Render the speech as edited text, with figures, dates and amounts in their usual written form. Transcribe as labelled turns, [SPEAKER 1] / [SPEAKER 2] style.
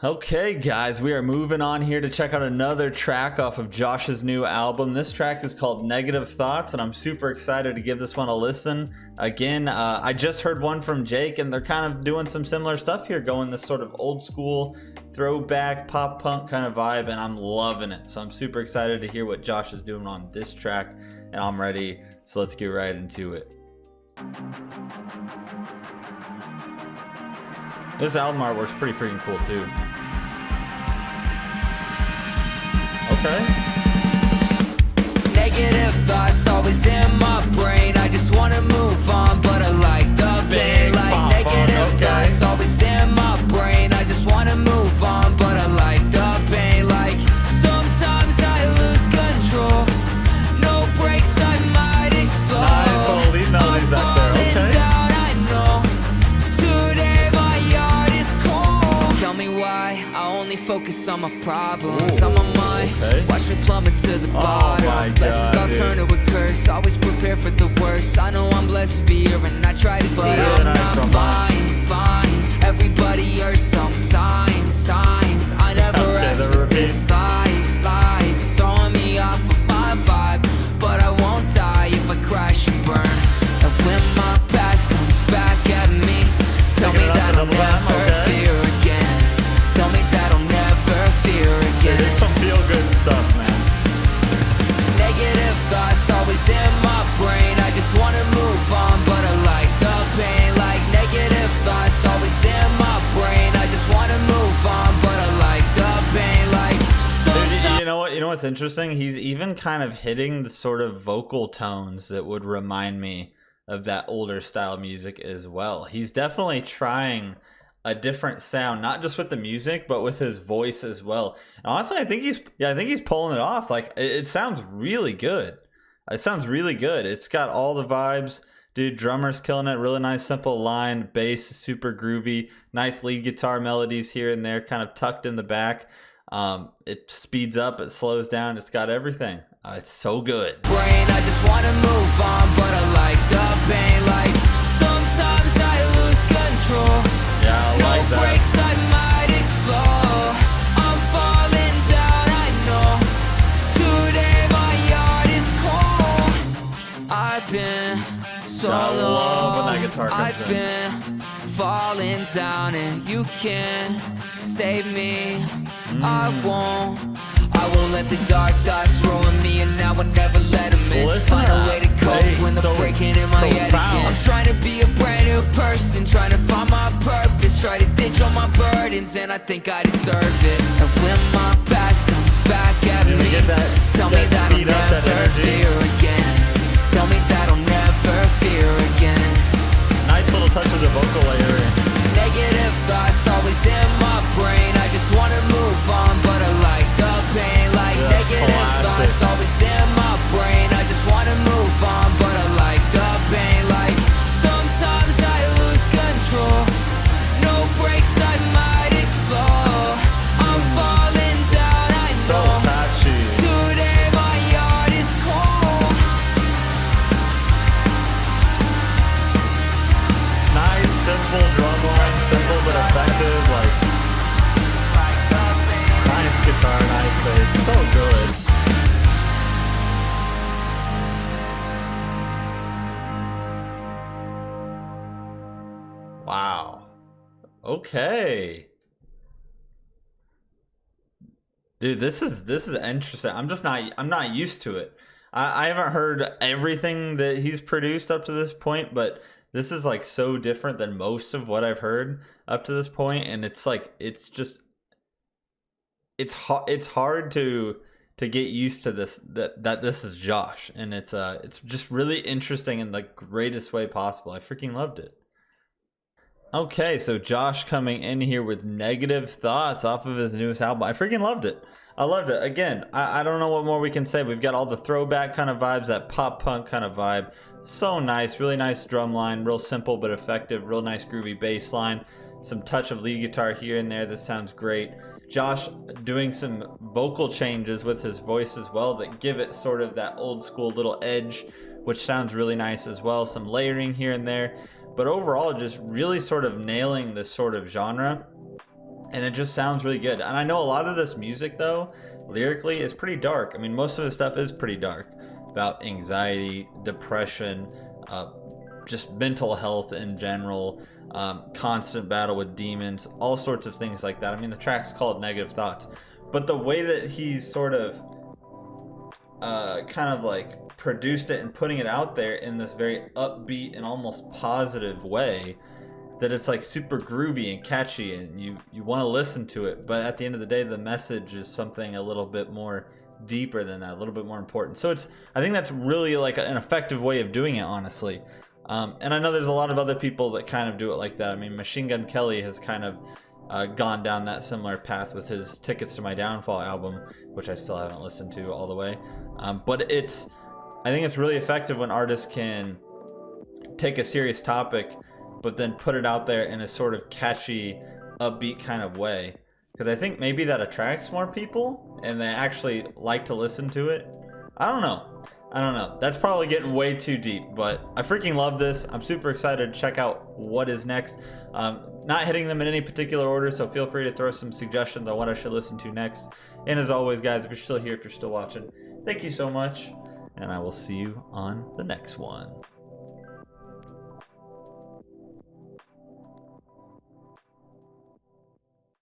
[SPEAKER 1] Okay, guys, we are moving on here to check out another track off of Josh's new album. This track is called Negative Thoughts, and I'm super excited to give this one a listen. Again, I just heard one from Jake, and they're kind of doing some similar stuff here, going this sort of old school throwback pop punk kind of vibe, and I'm loving it. So I'm super excited to hear what Josh is doing on this track, and I'm ready. So let's get right into it. This album artwork's pretty freaking cool too. Okay.
[SPEAKER 2] Negative thoughts always in my brain. I just wanna move on, but I like the pain.
[SPEAKER 1] Big
[SPEAKER 2] Like
[SPEAKER 1] pop
[SPEAKER 2] negative
[SPEAKER 1] funk, okay.
[SPEAKER 2] thoughts always in my brain. I just wanna move on, but I like the pain. Like sometimes I lose control. No brakes, I might explode.
[SPEAKER 1] Nice little lead melodies back there,
[SPEAKER 2] falling
[SPEAKER 1] okay.
[SPEAKER 2] down, I know. Today my yard is cold. Tell me why I only focus on my problems.
[SPEAKER 1] Ooh,
[SPEAKER 2] on my mind,
[SPEAKER 1] okay.
[SPEAKER 2] watch me plummet to the bottom.
[SPEAKER 1] my
[SPEAKER 2] Blessings
[SPEAKER 1] God,
[SPEAKER 2] I'll
[SPEAKER 1] dude.
[SPEAKER 2] turn to a curse. Always prepare for the worst. I know I'm blessed to be here, and I try to see
[SPEAKER 1] really
[SPEAKER 2] I'm
[SPEAKER 1] nice
[SPEAKER 2] not
[SPEAKER 1] drum line.
[SPEAKER 2] fine. Everybody hurts sometimes. I never
[SPEAKER 1] Okay,
[SPEAKER 2] asked
[SPEAKER 1] the
[SPEAKER 2] for
[SPEAKER 1] repeat.
[SPEAKER 2] this life. Life's throwing me off of my vibe, but I won't die if I crash and burn. And when my past comes back at me, tell
[SPEAKER 1] Take
[SPEAKER 2] me
[SPEAKER 1] it up
[SPEAKER 2] that
[SPEAKER 1] to
[SPEAKER 2] I'll
[SPEAKER 1] double time,
[SPEAKER 2] never
[SPEAKER 1] okay.
[SPEAKER 2] fear again. Tell me that I'll never fear
[SPEAKER 1] Dude,
[SPEAKER 2] again.
[SPEAKER 1] it's some feel good stuff, man.
[SPEAKER 2] Negative thoughts always in my brain. I just wanna move on, but I like the pain. Like negative thoughts always in my brain. I just wanna move on, but I like the pain. Like
[SPEAKER 1] Dude,
[SPEAKER 2] sometimes
[SPEAKER 1] you know what? You know what's interesting? He's even kind of hitting the sort of vocal tones that would remind me of that older style music as well. He's definitely trying a different sound, not just with the music, but with his voice as well. And honestly, I think he's pulling it off. Like it sounds really good. It sounds really good. It's got all the vibes. Dude, drummer's killing it. Really nice, simple line. Bass is super groovy. Nice lead guitar melodies here and there, kind of tucked in the back. It speeds up, it slows down. It's got everything. It's so good.
[SPEAKER 2] brain, I just wanna move on, but I like the pain. Like sometimes I lose control.
[SPEAKER 1] Yeah, I
[SPEAKER 2] No
[SPEAKER 1] like that.
[SPEAKER 2] brakes, I might explode. I'm falling down, I know. Today my yard is cold. I've been so
[SPEAKER 1] I love when that
[SPEAKER 2] long.
[SPEAKER 1] guitar comes
[SPEAKER 2] I've
[SPEAKER 1] in.
[SPEAKER 2] been falling down, and you can't save me. I won't let the dark thoughts ruin me, and now I never let them in.
[SPEAKER 1] Listen
[SPEAKER 2] Find
[SPEAKER 1] to
[SPEAKER 2] a way to
[SPEAKER 1] that
[SPEAKER 2] cope
[SPEAKER 1] bass,
[SPEAKER 2] when they're
[SPEAKER 1] so
[SPEAKER 2] breaking in my head
[SPEAKER 1] profound.
[SPEAKER 2] again. I'm trying to be a brand new person, trying to find my purpose, try to ditch all my burdens, and I think I deserve it. And when my past comes back at
[SPEAKER 1] Did we
[SPEAKER 2] me,
[SPEAKER 1] get that-
[SPEAKER 2] tell me
[SPEAKER 1] that
[SPEAKER 2] that I'll
[SPEAKER 1] speed up, that
[SPEAKER 2] never
[SPEAKER 1] energy?
[SPEAKER 2] fear again. Tell me that I'll never fear again.
[SPEAKER 1] Nice little touches of vocal layering.
[SPEAKER 2] Negative thoughts always in my brain. I just wanna move on, but I like the pain. Like
[SPEAKER 1] Yeah, that's
[SPEAKER 2] negative
[SPEAKER 1] classic.
[SPEAKER 2] thoughts always in my brain. I just wanna move on, but I like the pain. Like sometimes I lose control. No brakes, I might explode. I'm falling down, I
[SPEAKER 1] So
[SPEAKER 2] know.
[SPEAKER 1] catchy.
[SPEAKER 2] Today my yard is cold.
[SPEAKER 1] Nice, simple drum line, simple but effective. Like nice guitar, nice bass, so good. Wow. Okay. Dude, this is interesting. I'm not used to it. I haven't heard everything that he's produced up to this point, but this is like so different than most of what I've heard up to this point, and it's like it's hard to get used to this that this is Josh, and it's just really interesting in the greatest way possible. I freaking loved it. Okay, so Josh coming in here with Negative Thoughts off of his newest album. I freaking loved it. I loved it. Again, I don't know what more we can say. We've got all the throwback kind of vibes, that pop punk kind of vibe. So nice, really nice drum line, real simple but effective, real nice groovy bass line. Some touch of lead guitar here and there. This sounds great. Josh doing some vocal changes with his voice as well that give it sort of that old school little edge, which sounds really nice as well. Some layering here and there. But overall, just really sort of nailing this sort of genre. and it just sounds really good. And I know a lot of this music, though, lyrically is pretty dark. I mean, most of the stuff is pretty dark, about anxiety, depression, just mental health in general, constant battle with demons, all sorts of things like that. I mean, the track's called Negative Thoughts, but the way that he's sort of kind of like produced it and putting it out there in this very upbeat and almost positive way, that it's like super groovy and catchy, and you want to listen to it, but at the end of the day the message is something a little bit more deeper than that, a little bit more important. So I think that's really like an effective way of doing it, honestly. And I know there's a lot of other people that kind of do it like that. I mean, Machine Gun Kelly has kind of gone down that similar path with his Tickets to My Downfall album, which I still haven't listened to all the way. But I think it's really effective when artists can take a serious topic but then put it out there in a sort of catchy, upbeat kind of way. Because I think maybe that attracts more people and they actually like to listen to it. I don't know. That's probably getting way too deep, but I freaking love this. I'm super excited to check out what is next. Not hitting them in any particular order, so feel free to throw some suggestions on what I should listen to next. And as always, guys, if you're still here, if you're still watching, thank you so much, and I will see you on the next one.